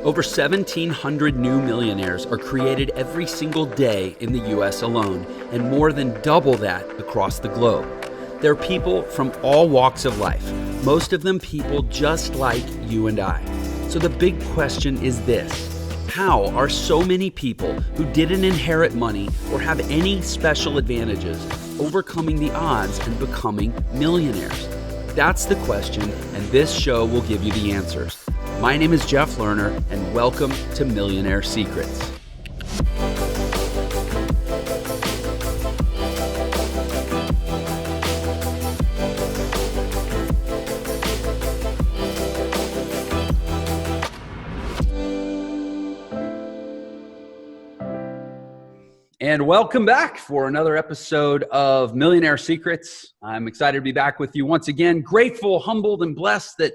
Over 1,700 new millionaires are created every single day in the US alone, and more than double that across the globe. They're people from all walks of life, most of them people just like you and I. So the big question is this: how are so many people who didn't inherit money or have any special advantages overcoming the odds and becoming millionaires? That's the question, and this show will give you the answers. My name is Jeff Lerner, and welcome to Millionaire Secrets. And welcome back for another episode of Millionaire Secrets. I'm excited to be back with you once again. Grateful, humbled, and blessed that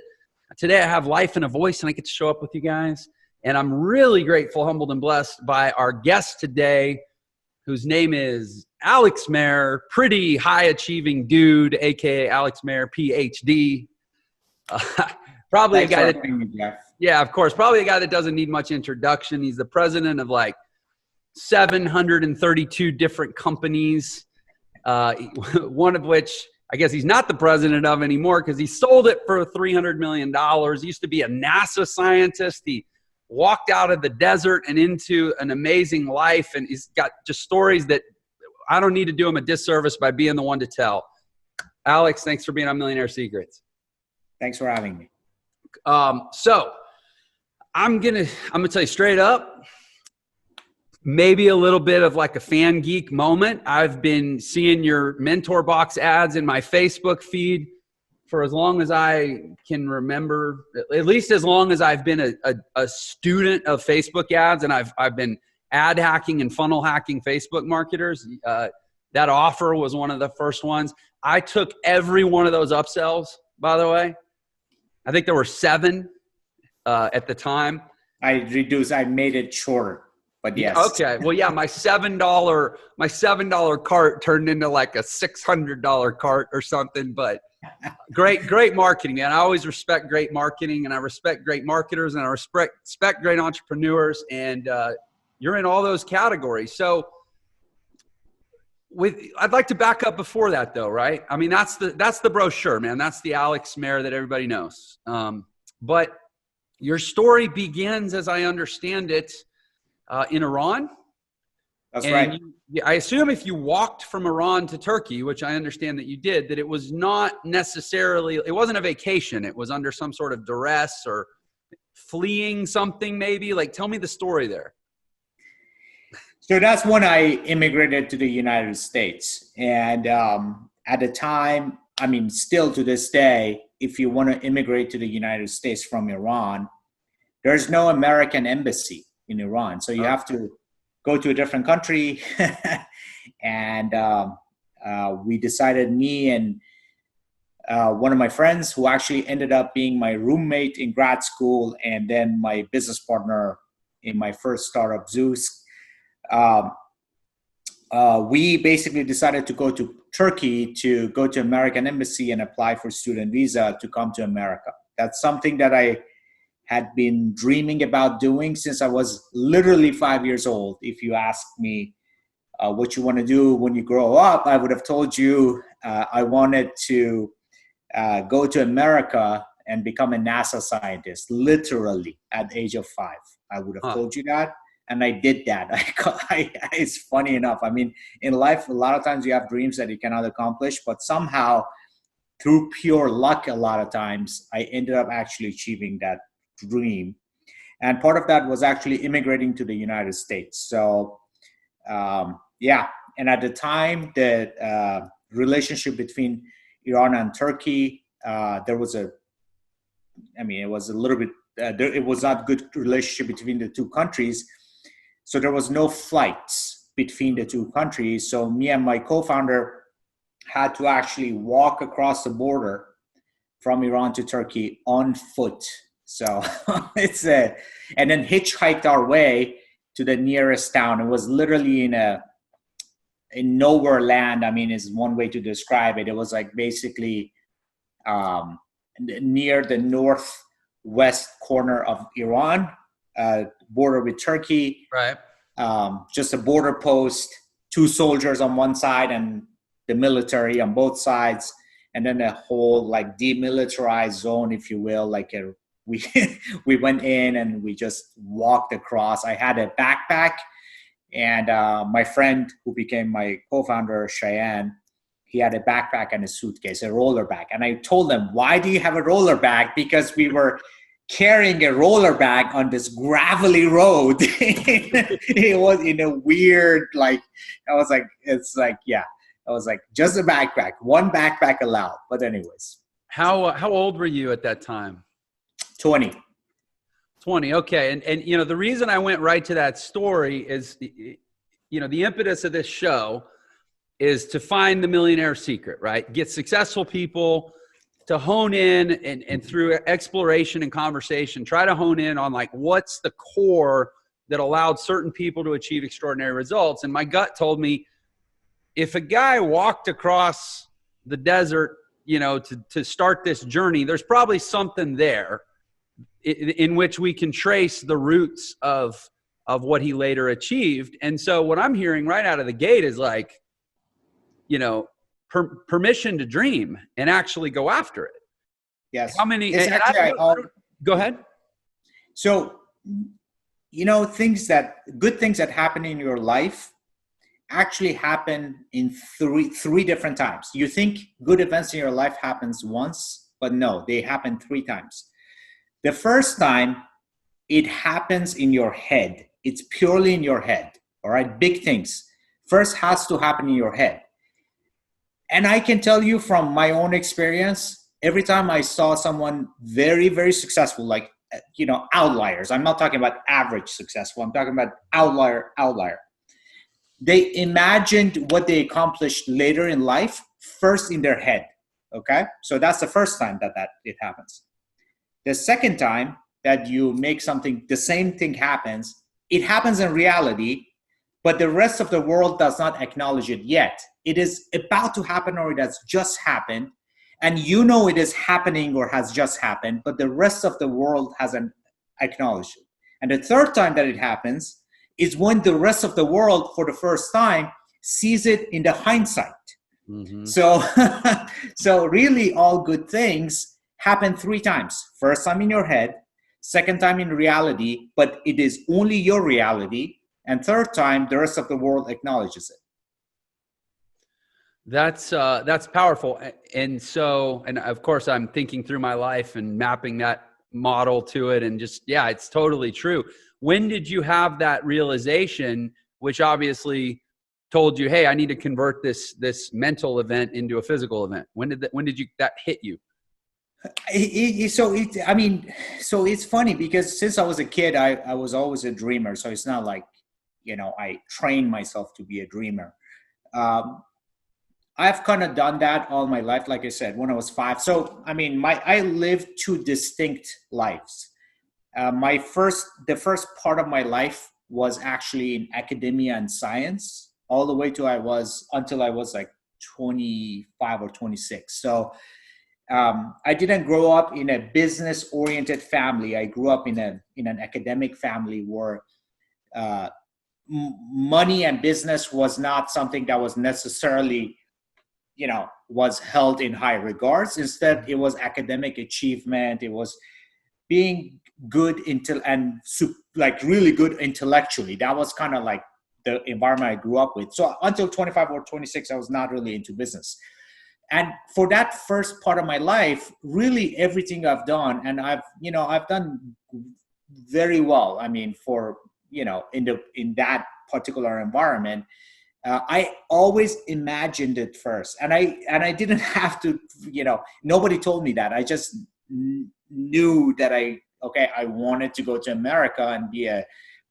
today I have life and a voice and I get to show up with you guys. And I'm really grateful, humbled, and blessed by our guest today, whose name is Alex Mehr, pretty high-achieving dude, a.k.a. Alex Mehr, PhD. Probably Thanks a guy for having me, Jeff. Yeah, of course. Probably a guy that doesn't need much introduction. He's the president of 732 different companies, one of which I guess he's not the president of anymore because he sold it for $300 million. He used to be a NASA scientist. He walked out of the desert and into an amazing life, and he's got just stories that I don't need to do him a disservice by being the one to tell. Alex, thanks for being on Millionaire Secrets. Thanks for having me. So I'm gonna tell you straight up, maybe a little bit of like a fan geek moment. I've been seeing your mentor box ads in my Facebook feed for as long as I can remember, at least as long as I've been a student of Facebook ads, and I've been ad hacking and funnel hacking Facebook marketers. That offer was one of the first ones. I took every one of those upsells, by the way. I think there were 7 at the time. I made it shorter. But yes. Okay. Well, yeah, my $7 cart turned into like a $600 cart or something. But great marketing, man. I always respect great marketing, and I respect great marketers, and I respect great entrepreneurs. And you're in all those categories. So I'd like to back up before that, though, right? I mean, that's the brochure, man. That's the Alex Mehr that everybody knows. But your story begins, as I understand it, in Iran. That's right. I assume if you walked from Iran to Turkey, which I understand that you did, that it was not necessarily, it wasn't a vacation. It was under some sort of duress or fleeing something maybe. Like, tell me the story there. So that's when I immigrated to the United States. And at the time, I mean, still to this day, if you want to immigrate to the United States from Iran, there's no American embassy in Iran. So you have to go to a different country. And we decided, me and one of my friends, who actually ended up being my roommate in grad school and then my business partner in my first startup, Zeus, we basically decided to go to Turkey to go to American embassy and apply for student visa to come to America. That's something that I had been dreaming about doing since I was literally 5 years old. If you asked me what you want to do when you grow up, I would have told you I wanted to go to America and become a NASA scientist, literally at the age of 5. I would have told you that, and I did that. It's funny enough. I mean, in life, a lot of times you have dreams that you cannot accomplish, but somehow, through pure luck, a lot of times, I ended up actually achieving that dream. And part of that was actually immigrating to the United States. So and at the time, the relationship between Iran and Turkey, it was a little bit, it was not good relationship between the two countries. So there was no flights between the two countries. So me and my co-founder had to actually walk across the border from Iran to Turkey on foot. So and then hitchhiked our way to the nearest town. It was literally in nowhere land. I mean, is one way to describe it. It was like basically near the west corner of Iran, border with Turkey. Right. Just a border post, 2 soldiers on one side and the military on both sides, and then a whole like demilitarized zone, if you will. We went in and we just walked across. I had a backpack, and my friend who became my co-founder, Cheyenne, he had a backpack and a suitcase, a roller bag. And I told him, why do you have a roller bag? Because we were carrying a roller bag on this gravelly road. It was in a weird, I was like, just a backpack, one backpack allowed. But anyways. How old were you at that time? 20. 20. Okay. And, you know, the reason I went right to that story is, you know, the impetus of this show is to find the millionaire secret, right? Get successful people to hone in and through exploration and conversation, try to hone in on like, what's the core that allowed certain people to achieve extraordinary results. And my gut told me, if a guy walked across the desert, you know, to start this journey, there's probably something there in which we can trace the roots of what he later achieved. And so what I'm hearing right out of the gate is like, you know, permission to dream and actually go after it. Yes. How many? Go ahead. So, you know, good things that happen in your life actually happen in three different times. You think good events in your life happens once, but no, they happen 3 times. The first time, it happens in your head. It's purely in your head. All right. Big things first has to happen in your head. And I can tell you from my own experience, every time I saw someone very, very successful, like, you know, outliers, I'm not talking about average successful, I'm talking about outlier. They imagined what they accomplished later in life first in their head. Okay. So that's the first time that it happens. The second time that you make something, the same thing happens, it happens in reality, but the rest of the world does not acknowledge it yet. It is about to happen or it has just happened. And you know it is happening or has just happened, but the rest of the world hasn't acknowledged it. And the third time that it happens is when the rest of the world for the first time sees it in the hindsight. Mm-hmm. So really all good things happen 3 times. First time in your head, second time in reality, but it is only your reality. And third time, the rest of the world acknowledges it. That's powerful. And so, and of course I'm thinking through my life and mapping that model to it and just, yeah, it's totally true. When did you have that realization, which obviously told you, hey, I need to convert this mental event into a physical event? When did that hit you? So it's funny because since I was a kid, I was always a dreamer. So it's not like, you know, I trained myself to be a dreamer. I've kind of done that all my life. Like I said, when I was 5. So, I mean, I lived 2 distinct lives. The first part of my life was actually in academia and science all the way until I was like 25 or 26. So, I didn't grow up in a business-oriented family. I grew up in an academic family where money and business was not something that was necessarily, you know, was held in high regards. Instead, it was academic achievement. It was being good really good intellectually. That was kind of like the environment I grew up with. So until 25 or 26, I was not really into business. And for that first part of my life, really everything I've done, and I've done very well. I mean, in that particular environment, I always imagined it first, and I didn't have to. You know, nobody told me that. I just knew that I wanted to go to America and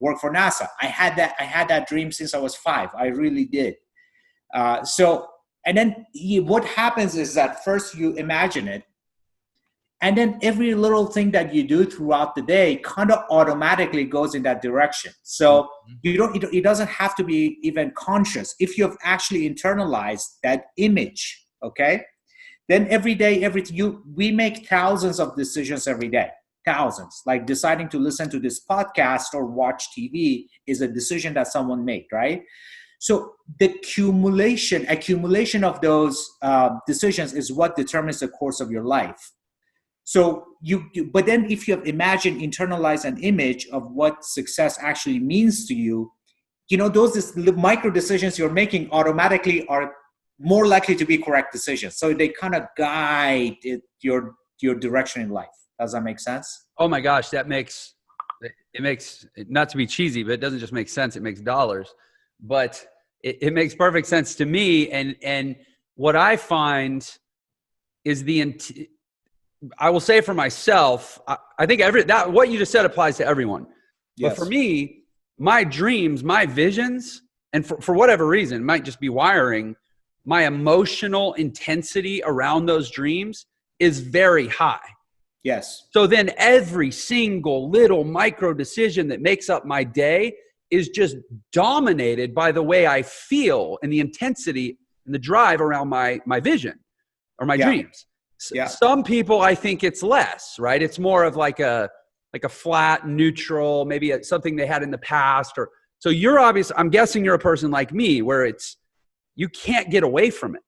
work for NASA. I had that dream since I was 5. I really did. And then what happens is that first you imagine it, and then every little thing that you do throughout the day kind of automatically goes in that direction. So it doesn't have to be even conscious. If you have actually internalized that image, okay, then every day, we make thousands of decisions every day, thousands. Like deciding to listen to this podcast or watch TV is a decision that someone made, right? So the accumulation of those decisions is what determines the course of your life. So but then if you have imagined, internalized an image of what success actually means to you, those micro decisions you're making automatically are more likely to be correct decisions. So they kind of guide your direction in life. Does that make sense? Oh my gosh, it makes, not to be cheesy, but it doesn't just make sense, it makes dollars. But it makes perfect sense to me. And what I find is I will say for myself, I think what you just said applies to everyone. Yes. But for me, my dreams, my visions, and for whatever reason, it might just be wiring, my emotional intensity around those dreams is very high. Yes. So then every single little micro decision that makes up my day is just dominated by the way I feel and the intensity and the drive around my vision or my dreams. Yeah. Some people, I think it's less, right? It's more of like a flat, neutral, maybe something they had in the past. So I'm guessing you're a person like me where you can't get away from it.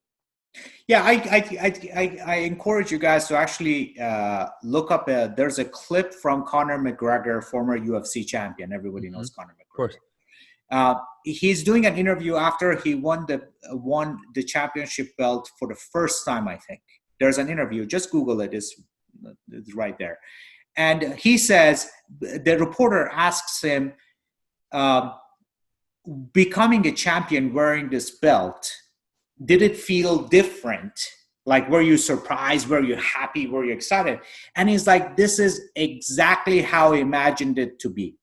Yeah, I encourage you guys to actually look up. There's a clip from Conor McGregor, former UFC champion. Everybody knows Conor McGregor. Of course. He's doing an interview after he won the championship belt for the first time, I think. There's an interview. Just Google it. It's right there. And he says, the reporter asks him, becoming a champion wearing this belt, did it feel different? Like, were you surprised? Were you happy? Were you excited? And he's like, this is exactly how I imagined it to be.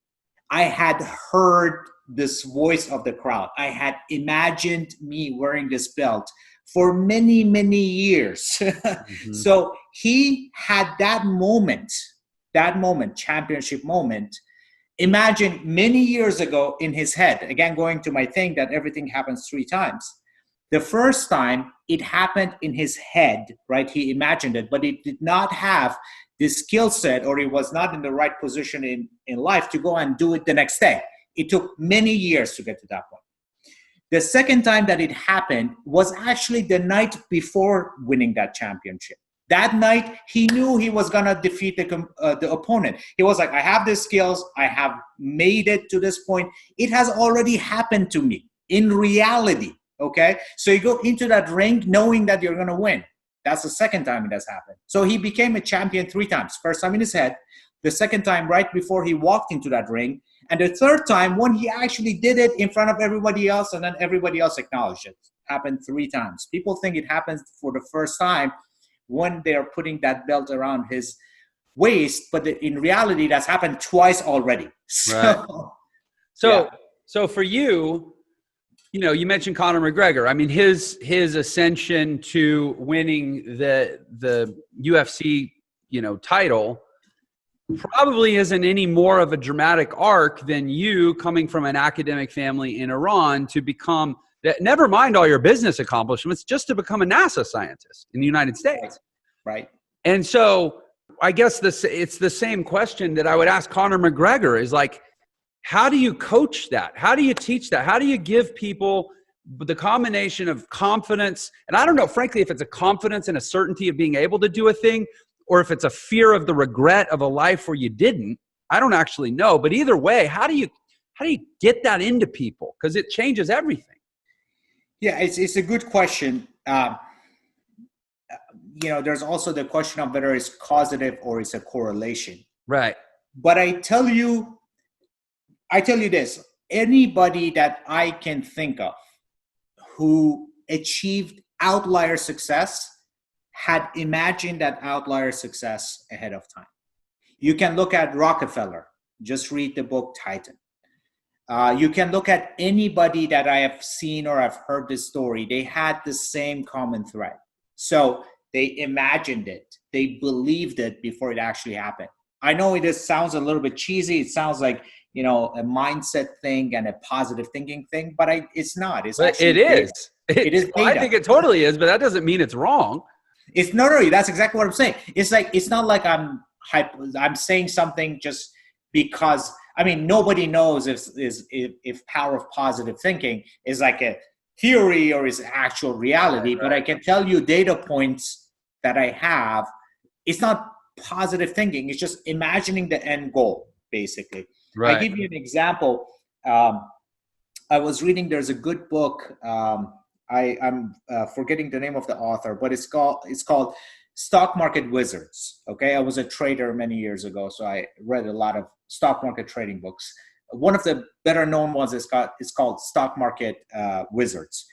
I had heard this voice of the crowd. I had imagined me wearing this belt for many, many years. Mm-hmm. So he had that moment, championship moment, imagine many years ago in his head. Again, going to my thing that everything happens 3 times. The first time it happened in his head, right? He imagined it, but he did not have the skill set, or he was not in the right position in life to go and do it the next day. It took many years to get to that point. The second time that it happened was actually the night before winning that championship. That night, he knew he was going to defeat the opponent. He was like, I have the skills. I have made it to this point. It has already happened to me in reality. Okay, so you go into that ring knowing that you're going to win. That's the second time it has happened. So he became a champion 3 times. First time in his head, the second time right before he walked into that ring, and the third time when he actually did it in front of everybody else, and then everybody else acknowledged it. Happened 3 times. People think it happens for the first time when they're putting that belt around his waist, but in reality, that's happened twice already. Right. So for you, you mentioned Conor McGregor. I mean, his ascension to winning the UFC, title probably isn't any more of a dramatic arc than you coming from an academic family in Iran to become, never mind all your business accomplishments, just to become a NASA scientist in the United States. Right. And so I guess it's the same question that I would ask Conor McGregor is like, how do you coach that? How do you teach that? How do you give people the combination of confidence? And I don't know, frankly, if it's a confidence and a certainty of being able to do a thing, or if it's a fear of the regret of a life where you didn't. I don't actually know. But either way, how do you get that into people? Because it changes everything. Yeah, it's a good question. There's also the question of whether it's causative or it's a correlation. Right. But I tell you this, anybody that I can think of who achieved outlier success had imagined that outlier success ahead of time. You can look at Rockefeller, just read the book Titan. You can look at anybody that I have seen or I've heard this story. They had the same common thread. So they imagined it. They believed it before it actually happened. I know it sounds a little bit cheesy. It sounds like, a mindset thing and a positive thinking thing, but it's not. It's actually it is. It is. I think it totally is, but that doesn't mean it's wrong. It's not really. That's exactly what I'm saying. It's like, it's not like I'm I'm saying something just because, I mean, nobody knows if power of positive thinking is like a theory or is actual reality, Right. but I can tell you data points that I have. It's not positive thinking. It's just imagining the end goal, basically. I Right. give you an example. I was reading, there's a good book. I'm forgetting the name of the author, but it's called Stock Market Wizards. Okay. I was a trader many years ago, so I read a lot of stock market trading books. One of the better known ones is called Stock Market Wizards.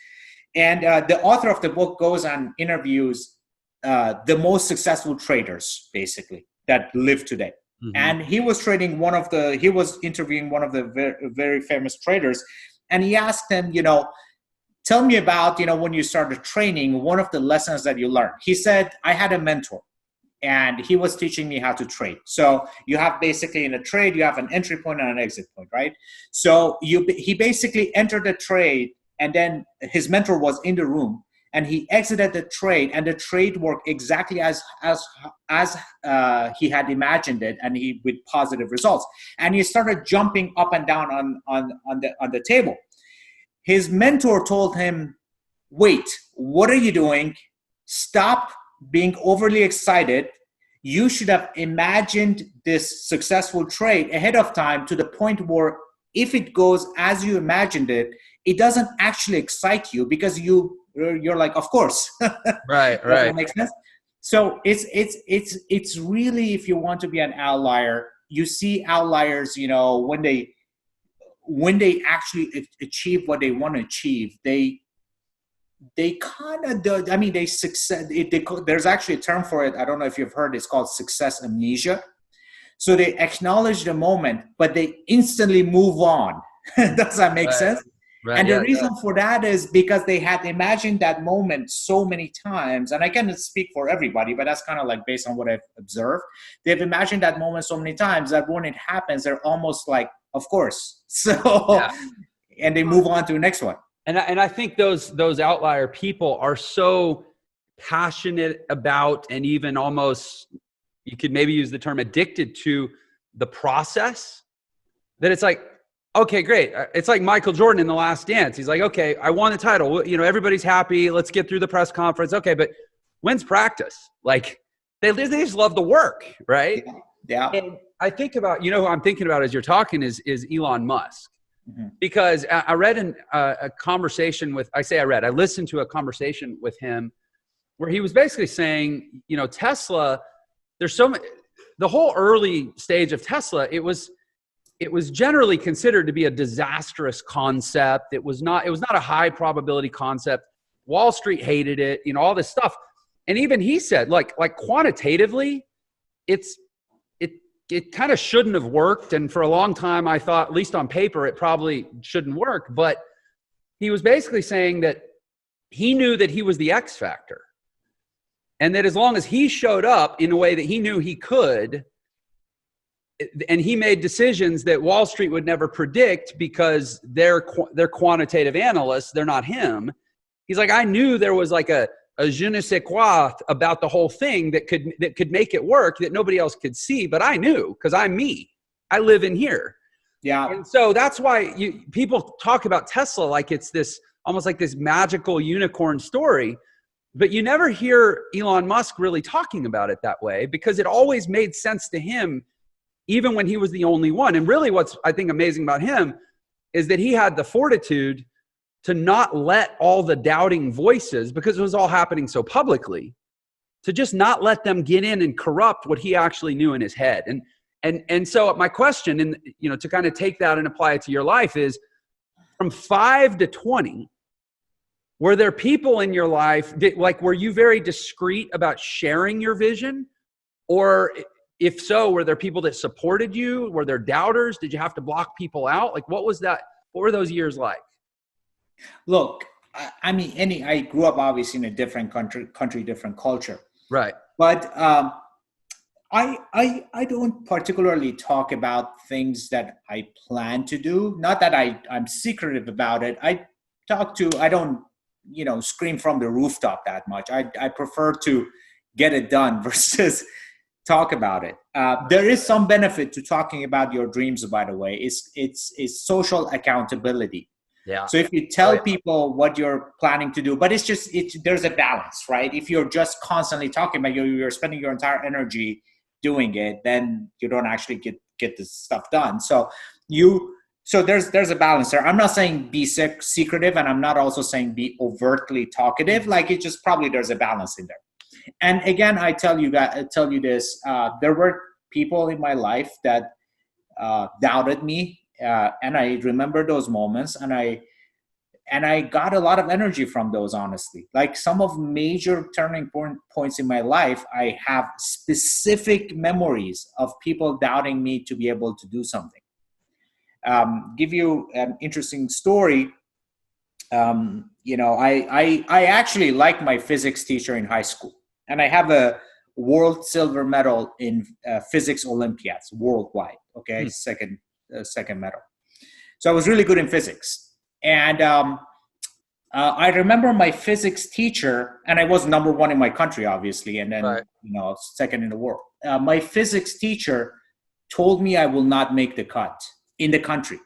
And the author of the book goes on interviews the most successful traders, basically, that live today. Mm-hmm. And he was interviewing one of the very, very famous traders. And he asked him, tell me about, when you started training, one of the lessons that you learned. He said, I had a mentor and he was teaching me how to trade. So you have basically in a trade, you have an entry point and an exit point, right? So he basically entered the trade and then his mentor was in the room and he exited the trade and the trade worked exactly as he had imagined it, and with positive results. And he started jumping up and down on the table. His mentor told him, wait, what are you doing? Stop being overly excited. You should have imagined this successful trade ahead of time to the point where if it goes as you imagined it, it doesn't actually excite you because you're like, of course. Right. Does that make sense? So it's really, if you want to be an outlier, you see outliers, when they actually achieve what they want to achieve, they kind of do. I mean, they succeed. There's actually a term for it. I don't know if you've heard. It's called success amnesia. So they acknowledge the moment, but they instantly move on. Does that make sense? Right. And the reason for that is because they had imagined that moment so many times. And I can't speak for everybody, but that's kind of like based on what I've observed. They've imagined that moment so many times that when it happens, they're almost like, of course. So, and they move on to the next one. And I think those outlier people are so passionate about, and even almost, you could maybe use the term addicted to the process, that it's like, okay, great. It's like Michael Jordan in The Last Dance. He's like, okay, I won the title. Everybody's happy. Let's get through the press conference. Okay, but when's practice? Like, they just love the work, right? Yeah. And I think about, who I'm thinking about as you're talking is Elon Musk. Mm-hmm. Because I read a conversation with, I listened to a conversation with him where he was basically saying, Tesla, there's so much, the whole early stage of Tesla, it was generally considered to be a disastrous concept. It was not a high probability concept. Wall Street hated it, all this stuff. And even he said, like quantitatively, it kind of shouldn't have worked. And for a long time, I thought, at least on paper, it probably shouldn't work. But he was basically saying that he knew that he was the X factor. And that as long as he showed up in a way that he knew he could, and he made decisions that Wall Street would never predict because they're quantitative analysts, they're not him. He's like, I knew there was like a je ne sais quoi about the whole thing that could make it work that nobody else could see, but I knew because I'm me. I live in here. Yeah. And so that's why people talk about Tesla like it's this almost like this magical unicorn story, but you never hear Elon Musk really talking about it that way because it always made sense to him, even when he was the only one. And really what's, I think, amazing about him is that he had the fortitude to not let all the doubting voices, because it was all happening so publicly, to just not let them get in and corrupt what he actually knew in his head. And so my question, and to kind of take that and apply it to your life, is from 5 to 20, were there people in your life that, like, were you very discreet about sharing your vision? Or if so, were there people that supported you? Were there doubters? Did you have to block people out? Like, what was that? What were those years like? Look, I mean, I grew up obviously in a different country, different culture. Right. But I don't particularly talk about things that I plan to do. Not that I'm secretive about it. I don't, scream from the rooftop that much. I prefer to get it done versus talk about it. There is some benefit to talking about your dreams, by the way. It's social accountability. Yeah. So if you tell people what you're planning to do, but there's a balance, right? If you're just constantly talking about you're spending your entire energy doing it, then you don't actually get this stuff done. So there's a balance there. I'm not saying be secretive, and I'm not also saying be overtly talkative. Like, it just probably there's a balance in there. And again, I tell you this, there were people in my life that doubted me, and I remember those moments, and I got a lot of energy from those, honestly. Like, some of major turning points in my life, I have specific memories of people doubting me to be able to do something. Give you an interesting story. I actually liked my physics teacher in high school, and I have a world silver medal in physics Olympiads worldwide. Okay, second medal. So I was really good in physics, and I remember my physics teacher, and I was number one in my country, obviously, and then second in the world. My physics teacher told me I will not make the cut in the country.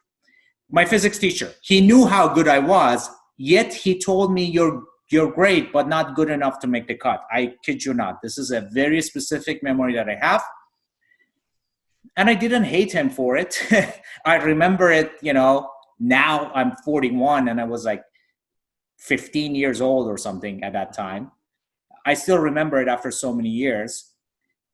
My physics teacher, he knew how good I was, yet he told me, you're great, but not good enough to make the cut. I kid you not. This is a very specific memory that I have. And I didn't hate him for it. I remember it, now I'm 41 and I was like 15 years old or something at that time. I still remember it after so many years.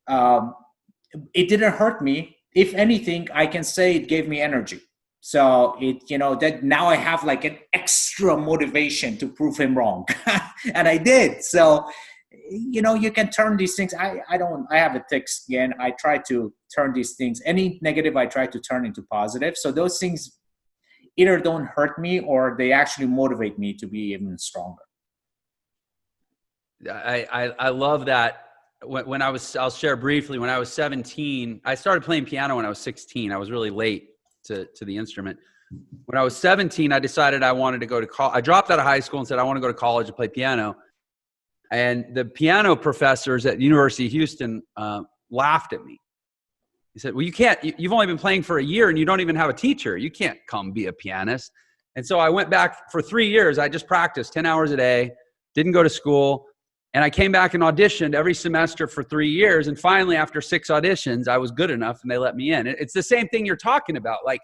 It didn't hurt me. If anything, I can say it gave me energy. So that now I have like an extra motivation to prove him wrong. And I did. So, you can turn these things. I have a thick skin. I try to turn these things, any negative, I try to turn into positive. So those things either don't hurt me or they actually motivate me to be even stronger. I love that. I'll share briefly, when I was 17, I started playing piano when I was 16. I was really late to the instrument. When I was 17, I decided I wanted to go to college. I dropped out of high school and said, I want to go to college and play piano. And the piano professors at the University of Houston laughed at me. He said, well, you've only been playing for a year and you don't even have a teacher. You can't come be a pianist. And so I went back for 3 years. I just practiced 10 hours a day, didn't go to school. And I came back and auditioned every semester for 3 years. And finally, after 6 auditions, I was good enough and they let me in. It's the same thing you're talking about. Like,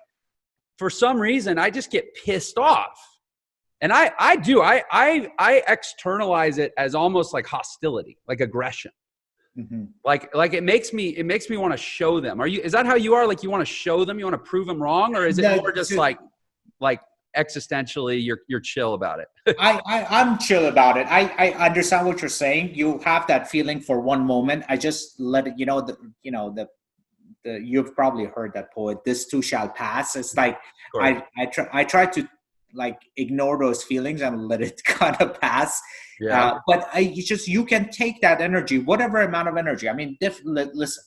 for some reason, I just get pissed off. And I do. I externalize it as almost like hostility, like aggression. Mm-hmm. Like it makes me want to show them. Is that how you are? Like, you want to show them, you want to prove them wrong? Or is it more just like existentially you're chill about it? I'm chill about it. I understand what you're saying. You have that feeling for one moment. I just let it, you've probably heard that poet, this too shall pass. It's like, I try to like ignore those feelings and let it kind of pass. Yeah. But you can take that energy, whatever amount of energy. I mean, listen,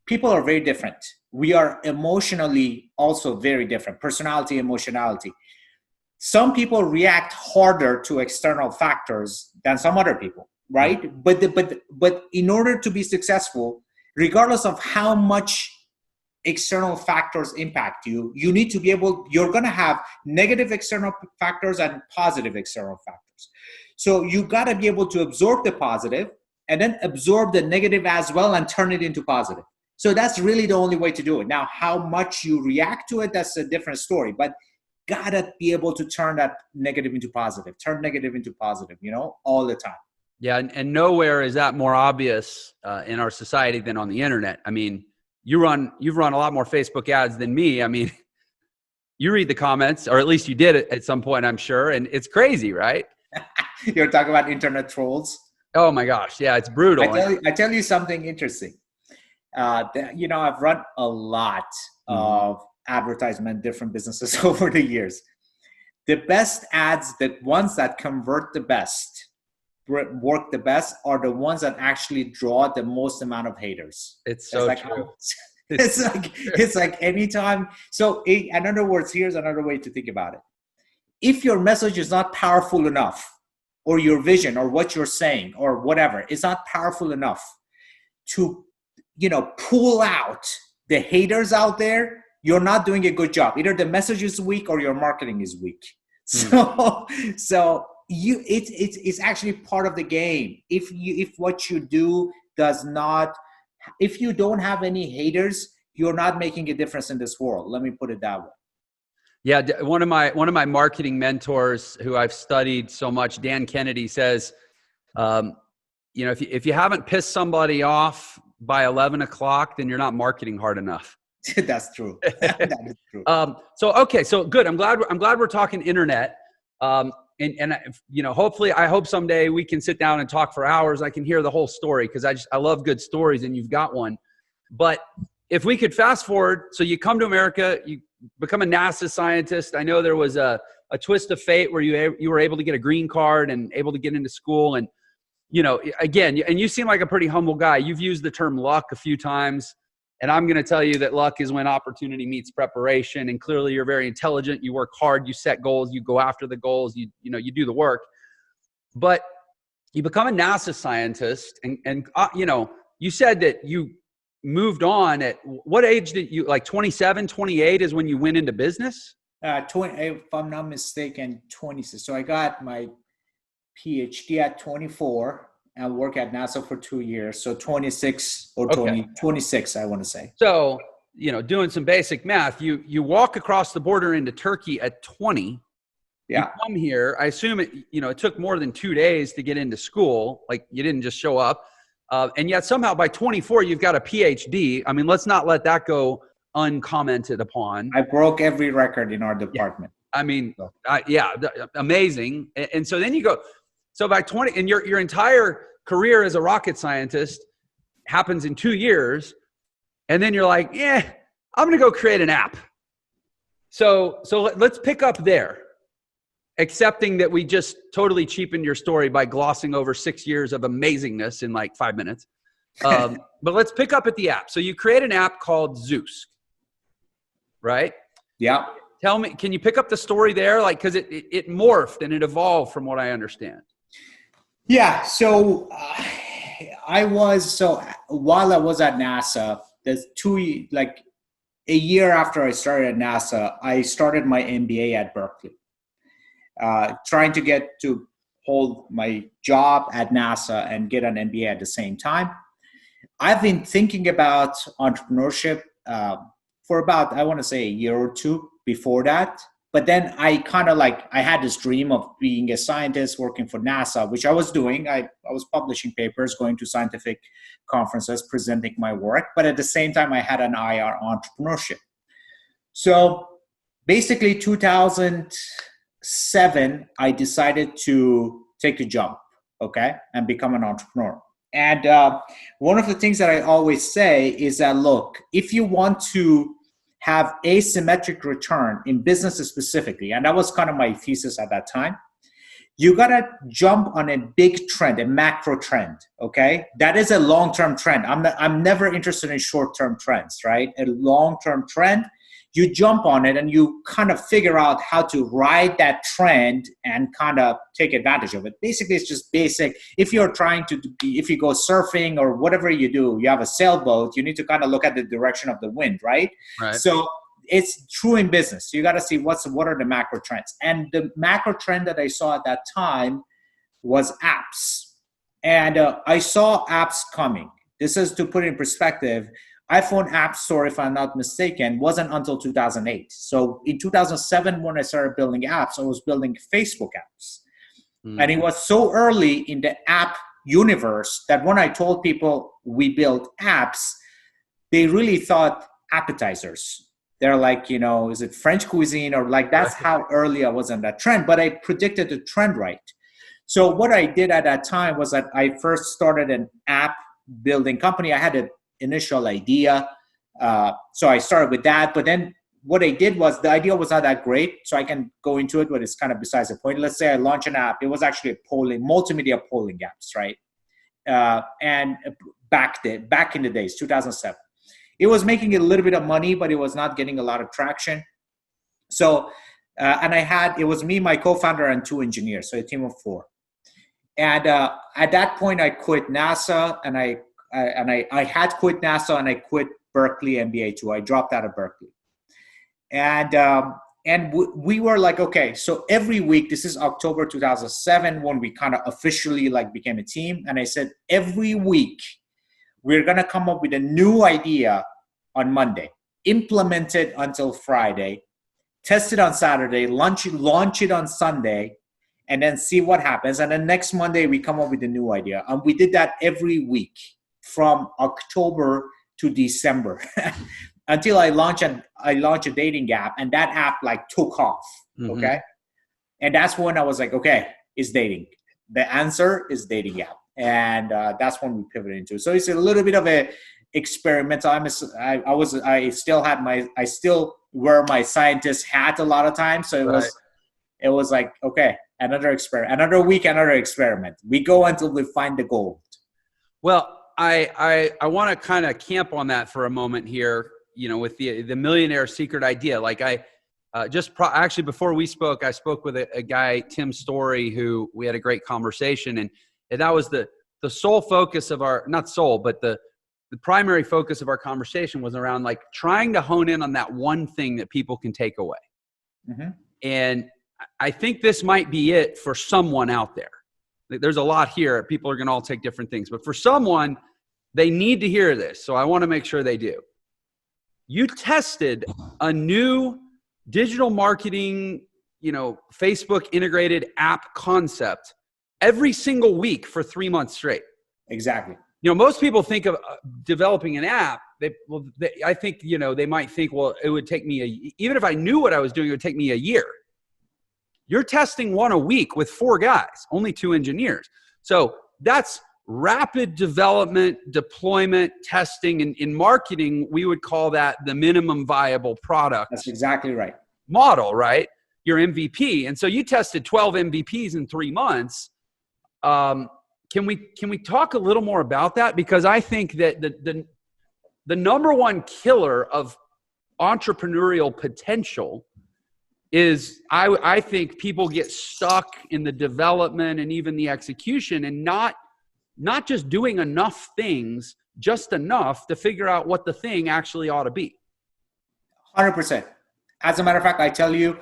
people are very different. We are emotionally also very different. Personality, emotionality. Some people react harder to external factors than some other people, right? Mm-hmm. But in order to be successful, regardless of how much external factors impact you, you need to be you're going to have negative external factors and positive external factors. So you got to be able to absorb the positive and then absorb the negative as well and turn it into positive. So that's really the only way to do it. Now, how much you react to it, that's a different story, but gotta be able to turn that negative into positive, all the time. Yeah. And nowhere is that more obvious in our society than on the internet. I mean, you've run a lot more Facebook ads than me. I mean, you read the comments, or at least you did it at some point, I'm sure. And it's crazy, right? You're talking about internet trolls. Oh my gosh. Yeah. It's brutal. I tell you something interesting. I've run a lot of advertisement, different businesses over the years. The best ads, the ones that convert the best, work the best, are the ones that actually draw the most amount of haters. It's so true. It's like anytime. So in other words, here's another way to think about it. If your message is not powerful enough, or your vision or what you're saying or whatever is not powerful enough to pull out the haters out there, you're not doing a good job. Either the message is weak or your marketing is weak. So it's actually part of the game. If what you do if you don't have any haters, you're not making a difference in this world. Let me put it that way. Yeah, one of my marketing mentors who I've studied so much, Dan Kennedy, says, if you haven't pissed somebody off by 11 o'clock, then you're not marketing hard enough. That's true. That is true. So good. I'm glad we're talking internet. And hopefully, I hope someday we can sit down and talk for hours. I can hear the whole story because I love good stories, and you've got one. But if we could fast forward, so you come to America, you become a NASA scientist. I know there was a twist of fate where you were able to get a green card and able to get into school. And, again, and you seem like a pretty humble guy. You've used the term luck a few times. And I'm going to tell you that luck is when opportunity meets preparation. And clearly you're very intelligent. You work hard. You set goals. You go after the goals. You do the work. But you become a NASA scientist. And you said that you moved on at what age did you, like 27, 28 is when you went into business? 20, if I'm not mistaken, 26. So I got my PhD at 24. And work at NASA for 2 years. So 26 or 26, I want to say. So, doing some basic math, you walk across the border into Turkey at 20. Yeah. You come here. I assume it took more than 2 days to get into school. Like you didn't just show up. And yet somehow by 24, you've got a PhD. I mean, let's not let that go uncommented upon. I broke every record in our department. Yeah. I mean, amazing. And so then you go, so by 20, and your entire career as a rocket scientist happens in 2 years. And then you're like, I'm going to go create an app. So let's pick up there, accepting that we just totally cheapened your story by glossing over 6 years of amazingness in like 5 minutes. But let's pick up at the app. So you create an app called Zeus, right? Yeah. Tell me, can you pick up the story there? Like, cause it morphed and it evolved from what I understand. Yeah. So while I was at NASA, a year after I started at NASA, I started my MBA at Berkeley, trying to get to hold my job at NASA and get an MBA at the same time. I've been thinking about entrepreneurship for about, I want to say, a year or two before that. But then I had this dream of being a scientist working for NASA, which I was doing. I was publishing papers, going to scientific conferences, presenting my work. But at the same time, I had an eye on entrepreneurship. So basically 2007, I decided to take the jump, and become an entrepreneur. And one of the things that I always say is that, look, if you want to have asymmetric return in businesses specifically, and that was kind of my thesis at that time, you got to jump on a big trend, a macro trend, okay? That is a long-term trend. I'm never interested in short-term trends, right? A long-term trend, you jump on it and you kind of figure out how to ride that trend and kind of take advantage of it. Basically, it's just basic. If you go surfing or whatever you do, you have a sailboat, you need to kind of look at the direction of the wind, right? So it's true in business. You got to see what are the macro trends. And the macro trend that I saw at that time was apps. And I saw apps coming. This is to put it in perspective. iPhone App Store, if I'm not mistaken, wasn't until 2008. So in 2007, when I started building apps, I was building Facebook apps. And it was so early in the app universe that when I told people we built apps, they really thought appetizers. They're like, is it French cuisine? Or like, that's how early I was on that trend. But I predicted the trend right. So what I did at that time was that I first started an app building company. I had an initial idea. So I started with that. But then what I did was, the idea was not that great. So I can go into it, but it's kind of besides the point. Let's say I launch an app. It was actually a multimedia polling apps, right? And back in the days, 2007. It was making a little bit of money, but it was not getting a lot of traction. So, it was me, my co-founder, and 2 engineers, so a team of 4. And at that point, I quit NASA and I I had quit NASA and I quit Berkeley MBA too. I dropped out of Berkeley. And we were like, okay, so every week, this is October 2007 when we kind of officially like became a team. And I said, every week, we're going to come up with a new idea on Monday, implement it until Friday, test it on Saturday, launch it on Sunday, and then see what happens. And then next Monday, we come up with a new idea. And we did that every week from October to December until I launched a dating app, and that app like took off. Mm-hmm. Okay. And that's when I was like, okay, it's dating. The answer is dating app. And that's when we pivoted into it. So it's a little bit of a experimental. I still wear my scientist hat a lot of times. So it was like, okay, another experiment, another week, another experiment. We go until we find the gold. Well, I want to kind of camp on that for a moment here, with the Millionaire Secret idea. Like actually before we spoke, I spoke with a guy, Tim Story, who we had a great conversation. And that was the sole focus of the primary focus of our conversation was around like trying to hone in on that one thing that people can take away. Mm-hmm. And I think this might be it for someone out there. There's a lot here. People are going to all take different things, but for someone, they need to hear this. So I want to make sure they do. You tested a new digital marketing, Facebook integrated app concept every single week for 3 months straight. Exactly. Most people think of developing an app. I think, they might think, well, it would take me even if I knew what I was doing, it would take me a year. You're testing one a week with 4 guys, only 2 engineers. So that's rapid development, deployment, testing. And in marketing, we would call that the minimum viable product. That's exactly right. Model, right? Your MVP. And so you tested 12 MVPs in 3 months. Can we talk a little more about that? Because I think that the number one killer of entrepreneurial potential is I think people get stuck in the development and even the execution and not just doing enough things, just enough to figure out what the thing actually ought to be. 100%. As a matter of fact, I tell you,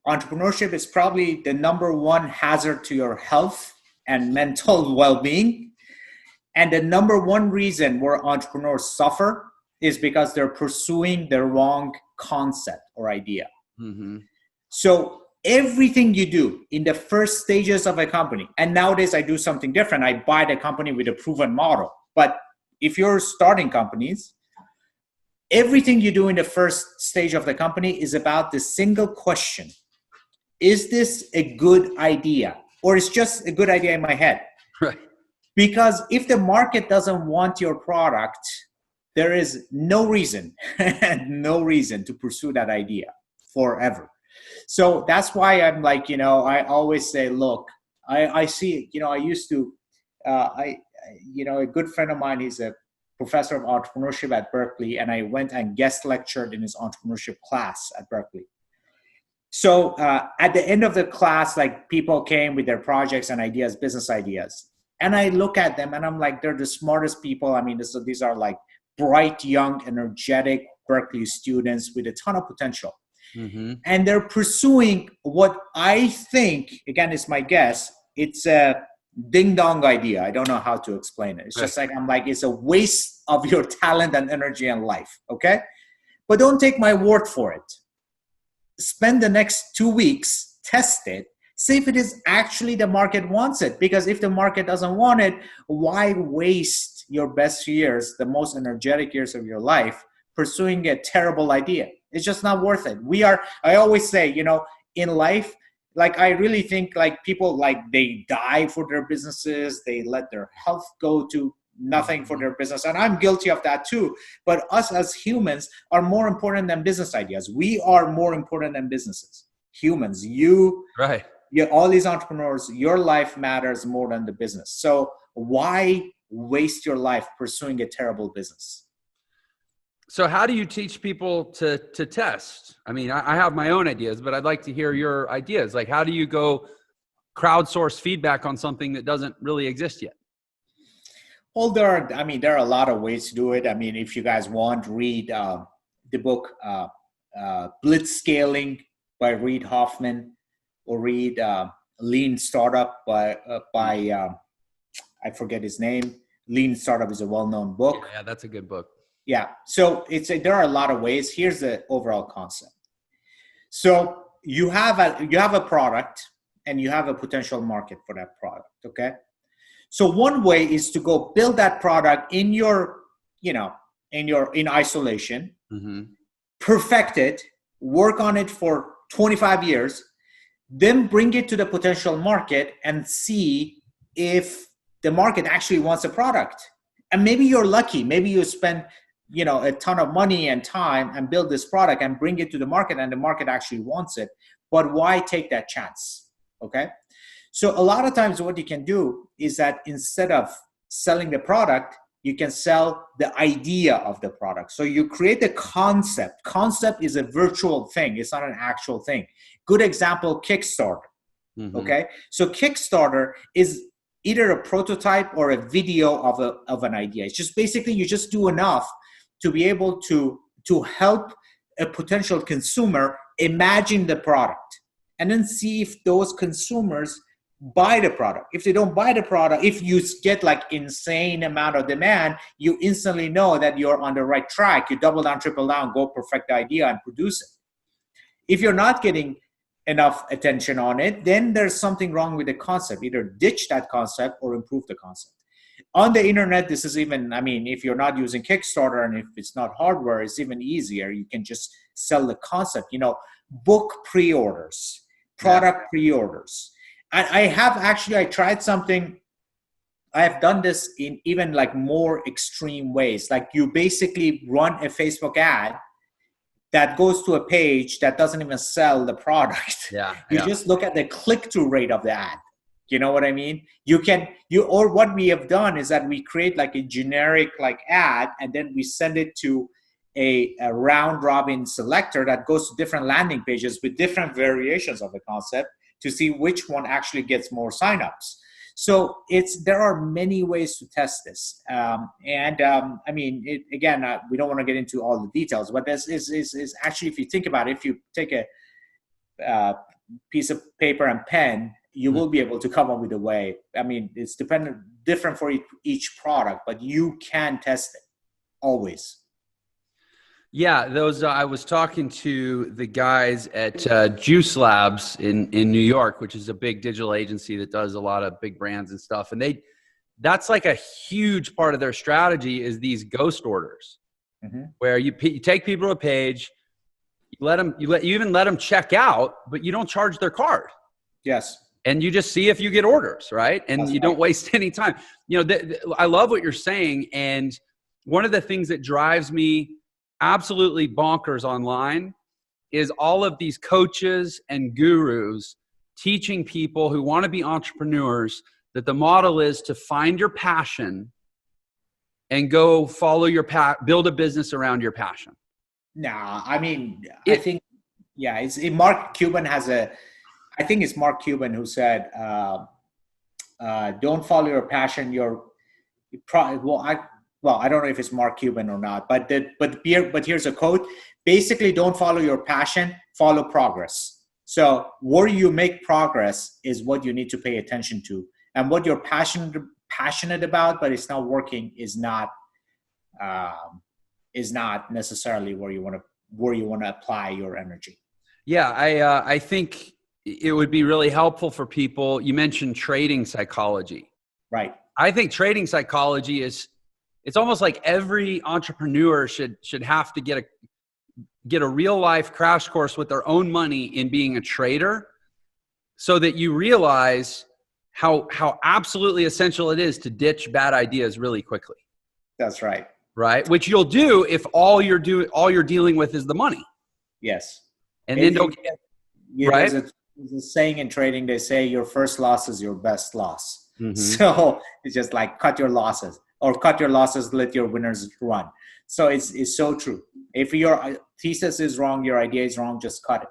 entrepreneurship is probably the number one hazard to your health and mental well-being. And the number one reason where entrepreneurs suffer is because they're pursuing the wrong concept or idea. Mm-hmm. So everything you do in the first stages of a company, and nowadays I do something different. I buy the company with a proven model. But if you're starting companies, everything you do in the first stage of the company is about the single question. Is this a good idea? Or it's just a good idea in my head? Right. Because if the market doesn't want your product, there is no reason to pursue that idea forever. So that's why I'm like, I always say, look, I see, I used to, a good friend of mine, he's a professor of entrepreneurship at Berkeley, and I went and guest lectured in his entrepreneurship class at Berkeley. So at the end of the class, like people came with their projects and ideas, business ideas. And I look at them and I'm like, they're the smartest people. I mean, these are like bright, young, energetic Berkeley students with a ton of potential. Mm-hmm. And they're pursuing what I think, again, it's my guess, it's a ding-dong idea. I don't know how to explain it. It's just like, I'm like, it's a waste of your talent and energy and life, okay? But don't take my word for it. Spend the next 2 weeks, test it, see if it is actually the market wants it. Because if the market doesn't want it, why waste your best years, the most energetic years of your life, pursuing a terrible idea? It's just not worth it. I always say, in life, like I really think like people like they die for their businesses. They let their health go to nothing for their business. And I'm guilty of that too. But us as humans are more important than business ideas. We are more important than businesses. Humans, right. All these entrepreneurs, your life matters more than the business. So why waste your life pursuing a terrible business? So how do you teach people to test? I mean, I have my own ideas, but I'd like to hear your ideas. Like, how do you go crowdsource feedback on something that doesn't really exist yet? Well, there are a lot of ways to do it. I mean, if you guys want, read the book Blitz Scaling by Reid Hoffman, or read Lean Startup by I forget his name. Lean Startup is a well-known book. Yeah, that's a good book. Yeah. So there are a lot of ways. Here's the overall concept. So you have a product and you have a potential market for that product. Okay. So one way is to go build that product in isolation, perfect it, work on it for 25 years, then bring it to the potential market and see if the market actually wants a product. And maybe you're lucky. Maybe you spend, a ton of money and time and build this product and bring it to the market and the market actually wants it. But why take that chance? Okay. So a lot of times what you can do is that instead of selling the product, you can sell the idea of the product. So you create the concept. Concept is a virtual thing. It's not an actual thing. Good example, Kickstarter. Okay. So Kickstarter is either a prototype or a video of an idea. It's just basically you just do enough to be able to help a potential consumer imagine the product and then see if those consumers buy the product. If they don't buy the product, if you get like insane amount of demand, you instantly know that you're on the right track. You double down, triple down, go perfect the idea and produce it. If you're not getting enough attention on it, then there's something wrong with the concept. Either ditch that concept or improve the concept. On the internet, this is even, if you're not using Kickstarter and if it's not hardware, it's even easier. You can just sell the concept, book pre-orders, product pre-orders. I tried something. I have done this in even like more extreme ways. Like you basically run a Facebook ad that goes to a page that doesn't even sell the product. You just look at the click-through rate of the ad. You know what I mean? Or what we have done is that we create like a generic like ad and then we send it to a round robin selector that goes to different landing pages with different variations of the concept to see which one actually gets more signups. So there are many ways to test this. We don't want to get into all the details, but this is actually, if you think about it, if you take a piece of paper and pen, you will be able to come up with a way. It's different for each product, but you can test it always. Yeah, I was talking to the guys at Juice Labs in New York, which is a big digital agency that does a lot of big brands and stuff. And that's like a huge part of their strategy is these ghost orders, where you take people to a page, you even let them check out, but you don't charge their card. Yes. And you just see if you get orders, right? And you don't waste any time. I love what you're saying. And one of the things that drives me absolutely bonkers online is all of these coaches and gurus teaching people who want to be entrepreneurs that the model is to find your passion and go follow your build a business around your passion. I think Mark Cuban I think it's Mark Cuban who said, don't follow your passion. I don't know if it's Mark Cuban or not, but here's a quote. Basically, don't follow your passion, follow progress. So where you make progress is what you need to pay attention to. And what you're passionate about, but it's not working, is not necessarily where you want to apply your energy. Yeah, I think it would be really helpful for people. You mentioned trading psychology. Right. I think trading psychology it's almost like every entrepreneur should have to get a real life crash course with their own money in being a trader, so that you realize how absolutely essential it is to ditch bad ideas really quickly. That's right. Right. Which you'll do if all you're dealing with is the money. Yes. And then don't get right. There's a saying in trading, they say your first loss is your best loss. So it's just like cut your losses, let your winners run. So it's so true. If your thesis is wrong, your idea is wrong, just cut it.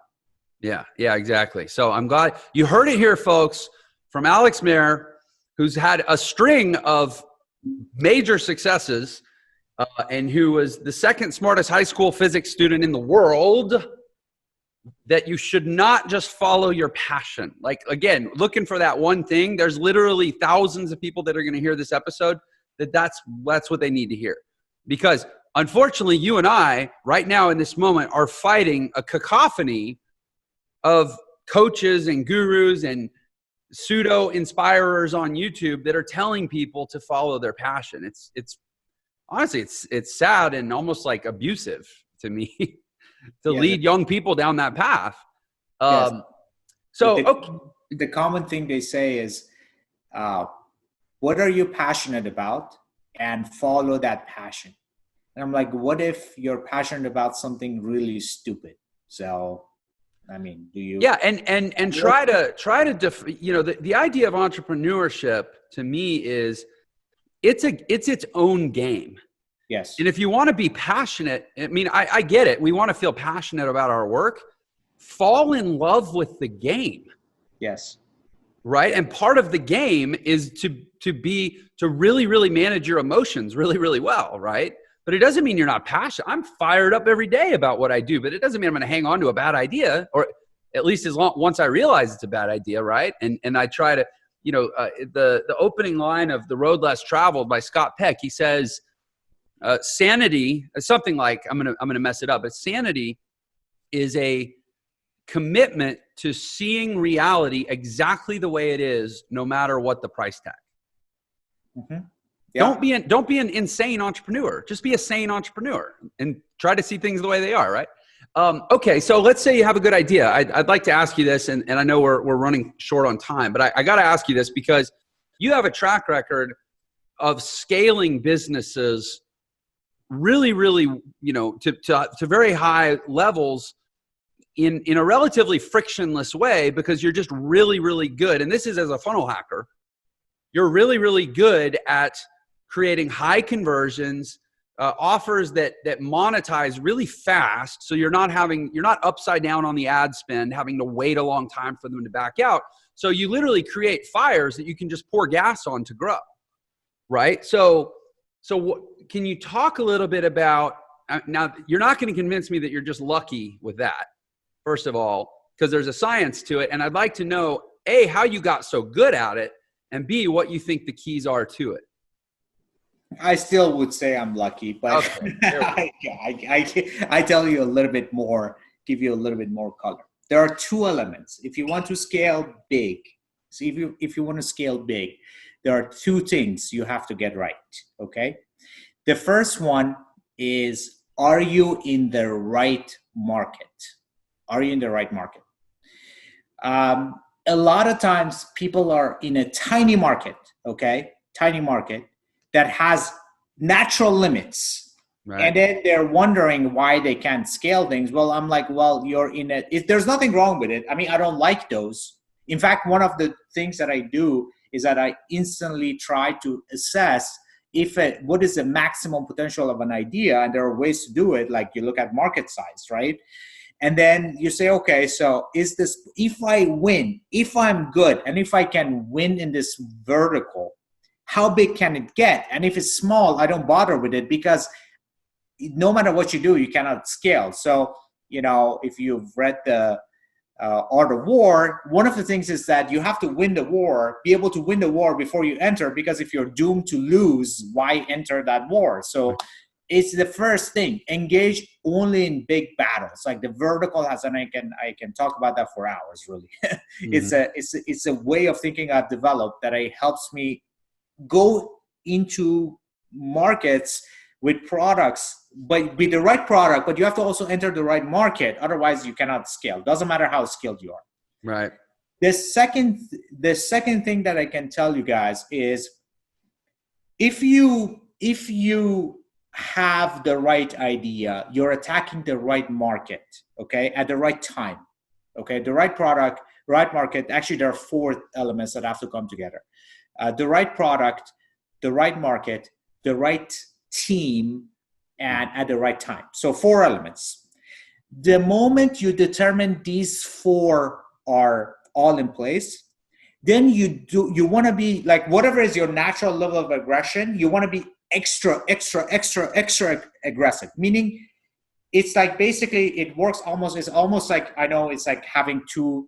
Yeah, exactly. So I'm glad you heard it here, folks, from Alex Mehr, who's had a string of major successes, and who was the second smartest high school physics student in the world, that you should not just follow your passion. Like, again, looking for that one thing, there's literally thousands of people that are going to hear this episode that's what they need to hear. Because unfortunately, you and I right now in this moment are fighting a cacophony of coaches and gurus and pseudo inspirers on YouTube that are telling people to follow their passion. It's honestly, it's sad and almost like abusive to me to lead young people down that path. The common thing they say is, what are you passionate about, and follow that passion. And I'm like, what if you're passionate about something really stupid? So, I mean, do you? Yeah. And try to the idea of entrepreneurship to me is it's its own game. Yes. And if you want to be passionate, I mean, I get it. We want to feel passionate about our work. Fall in love with the game. Yes. Right. And part of the game is to really, really manage your emotions really, really well. Right. But it doesn't mean you're not passionate. I'm fired up every day about what I do, but it doesn't mean I'm going to hang on to a bad idea, or at least once I realize it's a bad idea. Right. And I try to, the opening line of The Road Less Traveled by Scott Peck, he says, sanity, something like, I'm going to mess it up, but sanity is a commitment to seeing reality exactly the way it is, no matter what the price tag. Mm-hmm. Yeah. Don't be an insane entrepreneur. Just be a sane entrepreneur and try to see things the way they are, right? Okay, so let's say you have a good idea. I'd like to ask you this, and I know we're running short on time, but I got to ask you this because you have a track record of scaling businesses really, really, to very high levels in a relatively frictionless way, because you're just really, really good. And this is as a funnel hacker. You're really, really good at creating high conversions, offers that monetize really fast. So you're not upside down on the ad spend, having to wait a long time for them to back out. So you literally create fires that you can just pour gas on to grow, right? So can you talk a little bit about, now you're not going to convince me that you're just lucky with that, first of all, because there's a science to it. And I'd like to know, A, how you got so good at it, and B, what you think the keys are to it. I still would say I'm lucky, but okay, I tell you a little bit more, give you a little bit more color. There are two elements. If you want to scale big, if you want to scale big, there are two things you have to get right, okay? The first one is, are you in the right market? Are you in the right market? A lot of times people are in a tiny market, okay? Tiny market that has natural limits. Right. And then they're wondering why they can't scale things. Well, I'm like, well, you're in it. There's nothing wrong with it. I mean, I don't like those. In fact, one of the things that I do is that I instantly try to assess what is the maximum potential of an idea. And there are ways to do it. Like you look at market size, right? And then you say, okay, so if I win, if I'm good, and if I can win in this vertical, how big can it get? And if it's small, I don't bother with it, because no matter what you do, you cannot scale. So, if you've read the Art of War, one of the things is that you have to win the war, be able to win the war before you enter, because if you're doomed to lose, why enter that war? So it's the first thing. Engage only in big battles. Like the vertical has, and I can talk about that for hours, really. Mm-hmm. It's a way of thinking I've developed that helps me go into markets with products, but with the right product, but you have to also enter the right market. Otherwise you cannot scale. Doesn't matter how skilled you are. Right. The second thing that I can tell you guys is, if you have the right idea, you're attacking the right market, okay, at the right time, okay, the right product, right market. Actually, there are four elements that have to come together. The right product, the right market, the right team, and at the right time. So 4 elements. The moment you determine these 4 are all in place, then you want to be like, whatever is your natural level of aggression, you want to be extra aggressive. Meaning, it's like basically it works almost. It's almost like, I know it's like having two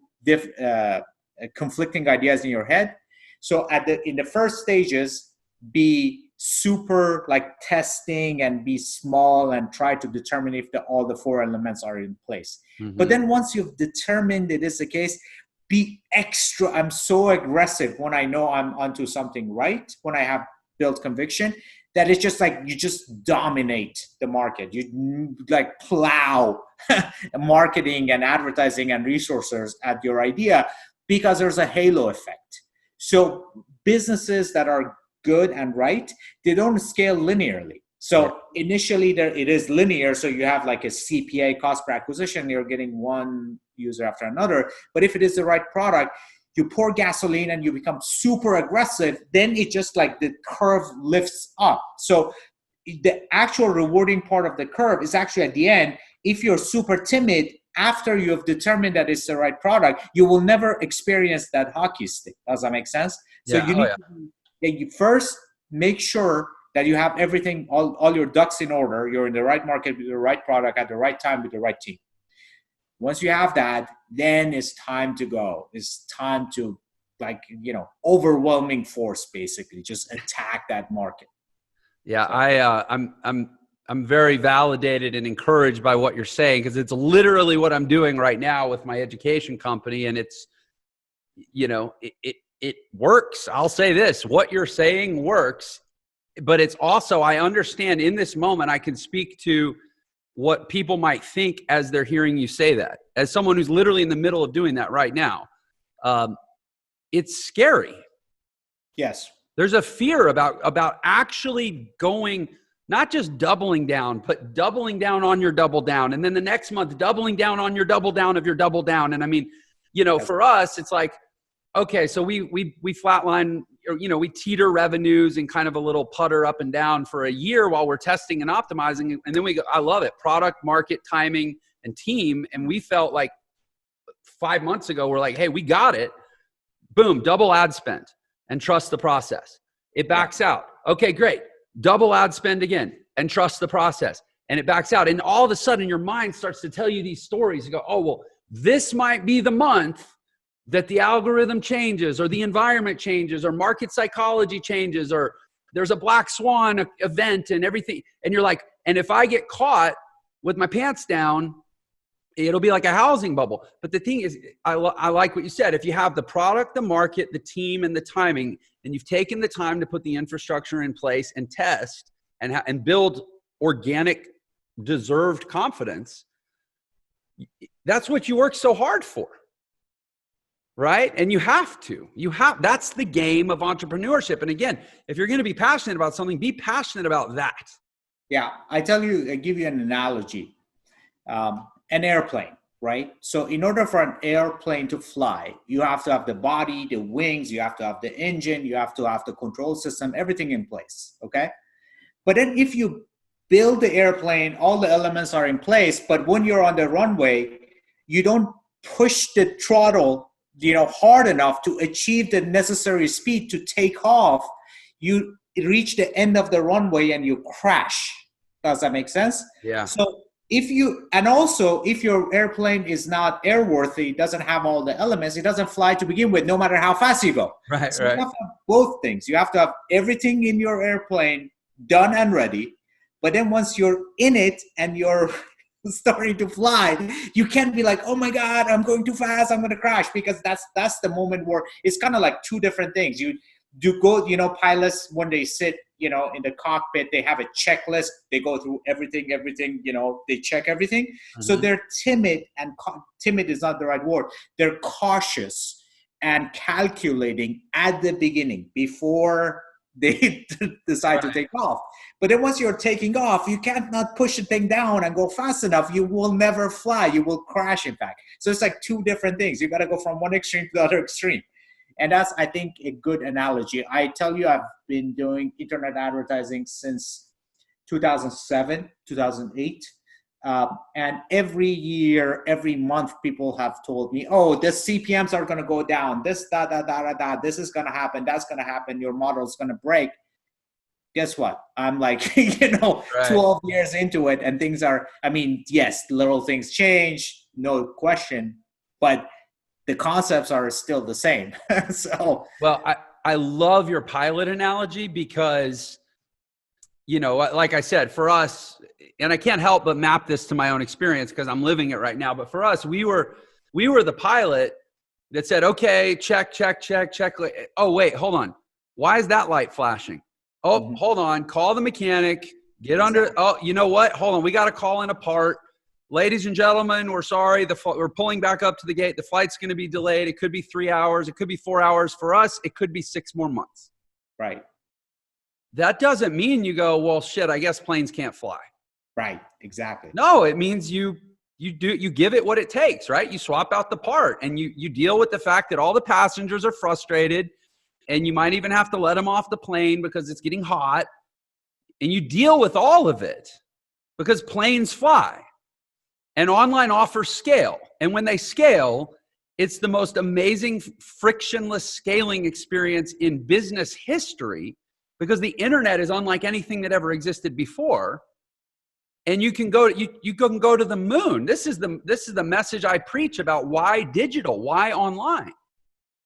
conflicting ideas in your head. So in the first stages, be super like testing and be small and try to determine if all the four elements are in place. Mm-hmm. But then once you've determined it is the case, be extra. I'm so aggressive when I know I'm onto something right, when I have built conviction, that it's just like you just dominate the market. You like plow marketing and advertising and resources at your idea, because there's a halo effect. So businesses that are good and right, they don't scale linearly. So initially it is linear. So you have like a CPA, cost per acquisition, you're getting one user after another. But if it is the right product, you pour gasoline and you become super aggressive, then it just like the curve lifts up. So the actual rewarding part of the curve is actually at the end. If you're super timid, after you have determined that it's the right product, you will never experience that hockey stick. Does that make sense? So you need you first make sure that you have everything, all your ducks in order. You're in the right market with the right product at the right time with the right team. Once you have that, then it's time to go. It's time to, like, overwhelming force, basically, just attack that market. Yeah, so. I'm very validated and encouraged by what you're saying, because it's literally what I'm doing right now with my education company, and it's, it works. I'll say this: what you're saying works, but it's also, I understand in this moment, I can speak to what people might think as they're hearing you say that. As someone who's literally in the middle of doing that right now, it's scary. Yes. There's a fear about actually going, not just doubling down, but doubling down on your double down. And then the next month, doubling down on your double down of your double down. And I mean, for us, it's like, okay, so we flatline, we teeter revenues and kind of a little putter up and down for a year while we're testing and optimizing. And then we go, I love it. Product, market, timing, and team. And we felt like 5 months ago, we're like, hey, we got it. Boom, double ad spend and trust the process. It backs out. Okay, great. Double ad spend again and trust the process. And it backs out. And all of a sudden your mind starts to tell you these stories. You go, oh, well, this might be the month that the algorithm changes, or the environment changes, or market psychology changes, or there's a black swan event and everything. And you're like, and if I get caught with my pants down, it'll be like a housing bubble. But the thing is, I like what you said. If you have the product, the market, the team, and the timing, and you've taken the time to put the infrastructure in place and test and build organic, deserved confidence, that's what you work so hard for. Right? And that's the game of entrepreneurship. And again, if you're going to be passionate about something, be passionate about that. Yeah. I give you an analogy. An airplane, right? So in order for an airplane to fly, you have to have the body, the wings, you have to have the engine, you have to have the control system, everything in place. Okay. But then if you build the airplane, all the elements are in place, but when you're on the runway, you don't push the throttle hard enough to achieve the necessary speed to take off, you reach the end of the runway and you crash. Does that make sense? Yeah. So if your airplane is not airworthy, doesn't have all the elements, it doesn't fly to begin with, no matter how fast you go. Right, so right. You have to have both things. You have to have everything in your airplane done and ready. But then once you're in it and you're starting to fly, you can't be like, oh my God, I'm going too fast, I'm going to crash, because that's the moment where it's kind of like two different things. You do go, pilots, when they sit, in the cockpit, they have a checklist. They go through everything, they check everything. Mm-hmm. So they're timid, and timid is not the right word. They're cautious and calculating at the beginning before they decide to take off. But then once you're taking off, you can't not push the thing down and go fast enough. You will never fly. You will crash, in fact. So it's like two different things. You got to go from one extreme to the other extreme. And that's, I think, a good analogy. I tell you, I've been doing internet advertising since 2007, 2008. And every year, every month, people have told me, oh, the CPMs are going to go down. This, this is going to happen. That's going to happen. Your model is going to break. Guess what? I'm like, Right. 12 years into it, and things are, I mean, yes, little things change, no question, but the concepts are still the same. So, well, I love your pilot analogy because, like I said, for us, and I can't help but map this to my own experience because I'm living it right now. But for us, we were the pilot that said, okay, check. Oh, wait, hold on. Why is that light flashing? Oh, hold on. Call the mechanic. Get under. Oh, you know what? Hold on. We got to call in a part. Ladies and gentlemen, we're sorry. We're pulling back up to the gate. The flight's going to be delayed. It could be 3 hours. It could be 4 hours. For us, it could be 6 more months. Right. That doesn't mean you go, well, shit, I guess planes can't fly. Right. Exactly. No, it means you give it what it takes, right? You swap out the part and you deal with the fact that all the passengers are frustrated. And you might even have to let them off the plane because it's getting hot. And you deal with all of it because planes fly. And online offers scale. And when they scale, it's the most amazing frictionless scaling experience in business history because the internet is unlike anything that ever existed before. And you can go to the moon. This is the message I preach about why digital, why online,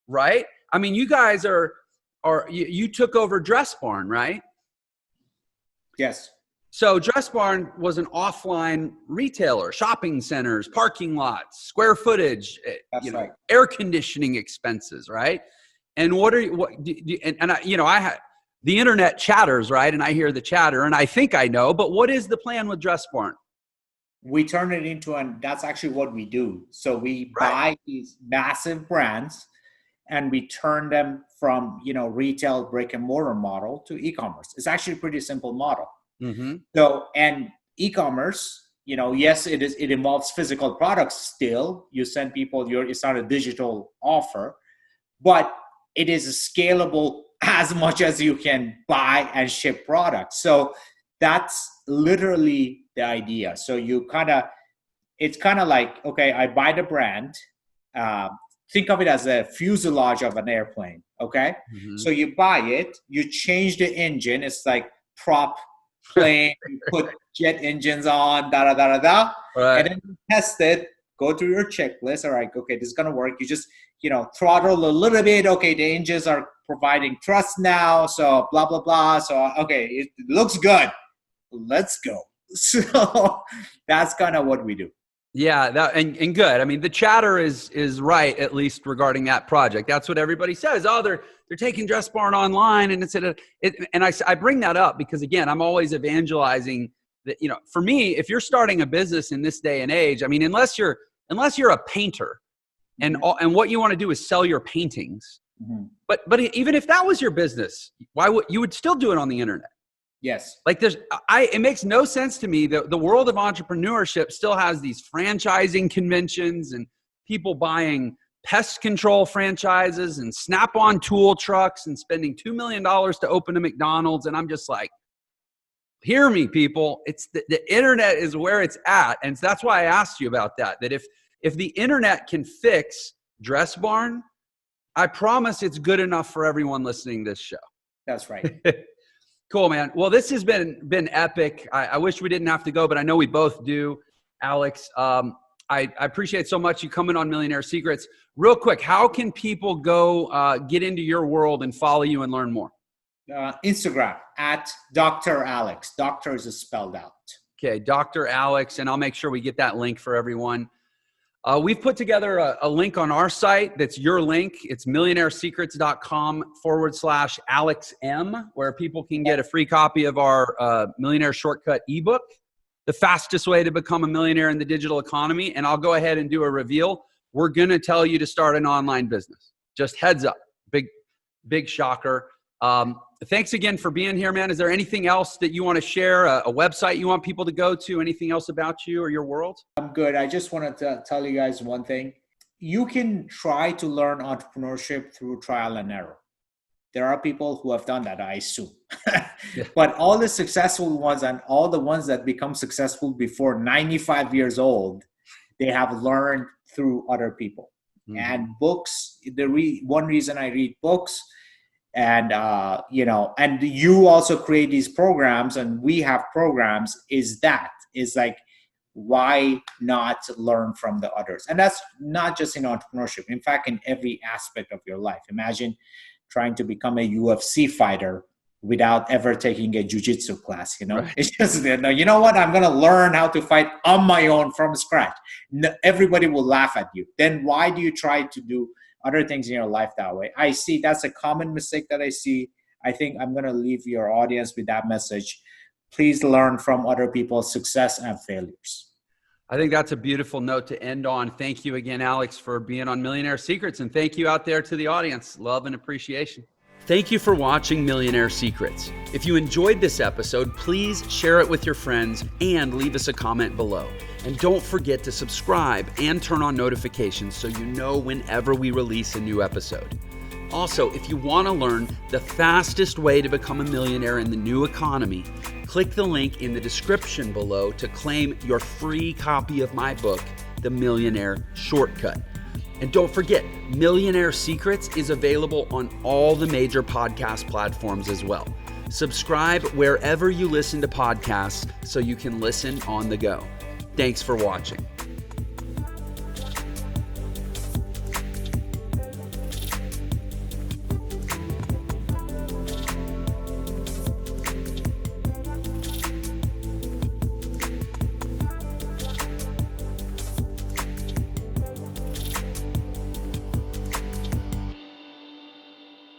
right? I mean, you guys you took over Dress Barn, right? Yes. So Dress Barn was an offline retailer, shopping centers, parking lots, square footage, That's right. air conditioning expenses, right? And I had the internet chatters, right? And I hear the chatter and I think I know, but what is the plan with Dress Barn? We turn it into, and that's actually what we do. So we buy these massive brands and we turn them from, retail brick and mortar model to e-commerce. It's actually a pretty simple model. Mm-hmm. So, and e-commerce, yes, it involves physical products still. You send people it's not a digital offer, but it is scalable as much as you can buy and ship products. So that's literally the idea. So it's kind of like, okay, I buy the brand. Think of it as a fuselage of an airplane. Okay. Mm-hmm. So you buy it, you change the engine. It's like prop plane, you put jet engines on, Right. And then you test it, go through your checklist. All right. Okay. This is going to work. You just, throttle a little bit. Okay. The engines are providing thrust now. So blah, blah, blah. So, okay. It looks good. Let's go. So that's kind of what we do. Yeah, and good. I mean, the chatter is right, at least regarding that project. That's what everybody says. Oh, they're taking Dress Barn online, and I bring that up because again, I'm always evangelizing that. For me, if you're starting a business in this day and age, I mean, unless you're a painter, and what you want to do is sell your paintings. Mm-hmm. But even if that was your business, you would still do it on the internet? Yes. Like it makes no sense to me that the world of entrepreneurship still has these franchising conventions and people buying pest control franchises and Snap-on tool trucks and spending $2 million to open a McDonald's. And I'm just like, hear me, people. It's the internet is where it's at. And that's why I asked you about that if the internet can fix Dress Barn, I promise it's good enough for everyone listening to this show. That's right. Cool, man. Well, this has been epic. I wish we didn't have to go, but I know we both do, Alex. I appreciate so much you coming on Millionaire Secrets. Real quick, how can people go get into your world and follow you and learn more? Instagram at Dr. Alex. Doctor is spelled out. Okay, Dr. Alex, and I'll make sure we get that link for everyone. We've put together a link on our site that's your link. It's millionairesecrets.com/Alex M, where people can get a free copy of our Millionaire Shortcut ebook, the fastest way to become a millionaire in the digital economy. And I'll go ahead and do a reveal. We're going to tell you to start an online business. Just heads up. Big shocker. Thanks again for being here, man. Is there anything else that you want to share? A website you want people to go to? Anything else about you or your world? I'm good. I just wanted to tell you guys one thing. You can try to learn entrepreneurship through trial and error. There are people who have done that, I assume. Yeah. But all the successful ones and all the ones that become successful before 95 years old, they have learned through other people. Mm-hmm. And books, one reason I read books, and and you also create these programs, and we have programs, is like, why not learn from the others? And that's not just in entrepreneurship. In fact, in every aspect of your life. Imagine trying to become a UFC fighter without ever taking a jiu-jitsu class, Right. It's just, you know what? I'm going to learn how to fight on my own from scratch. Everybody will laugh at you. Then why do you try to do other things in your life that way? I see that's a common mistake that I see. I think I'm going to leave your audience with that message. Please learn from other people's success and failures. I think that's a beautiful note to end on. Thank you again, Alex, for being on Millionaire Secrets. And thank you out there to the audience. Love and appreciation. Thank you for watching Millionaire Secrets. If you enjoyed this episode, please share it with your friends and leave us a comment below. And don't forget to subscribe and turn on notifications so you know whenever we release a new episode. Also, if you want to learn the fastest way to become a millionaire in the new economy, click the link in the description below to claim your free copy of my book, The Millionaire Shortcut. And don't forget, Millionaire Secrets is available on all the major podcast platforms as well. Subscribe wherever you listen to podcasts so you can listen on the go. Thanks for watching.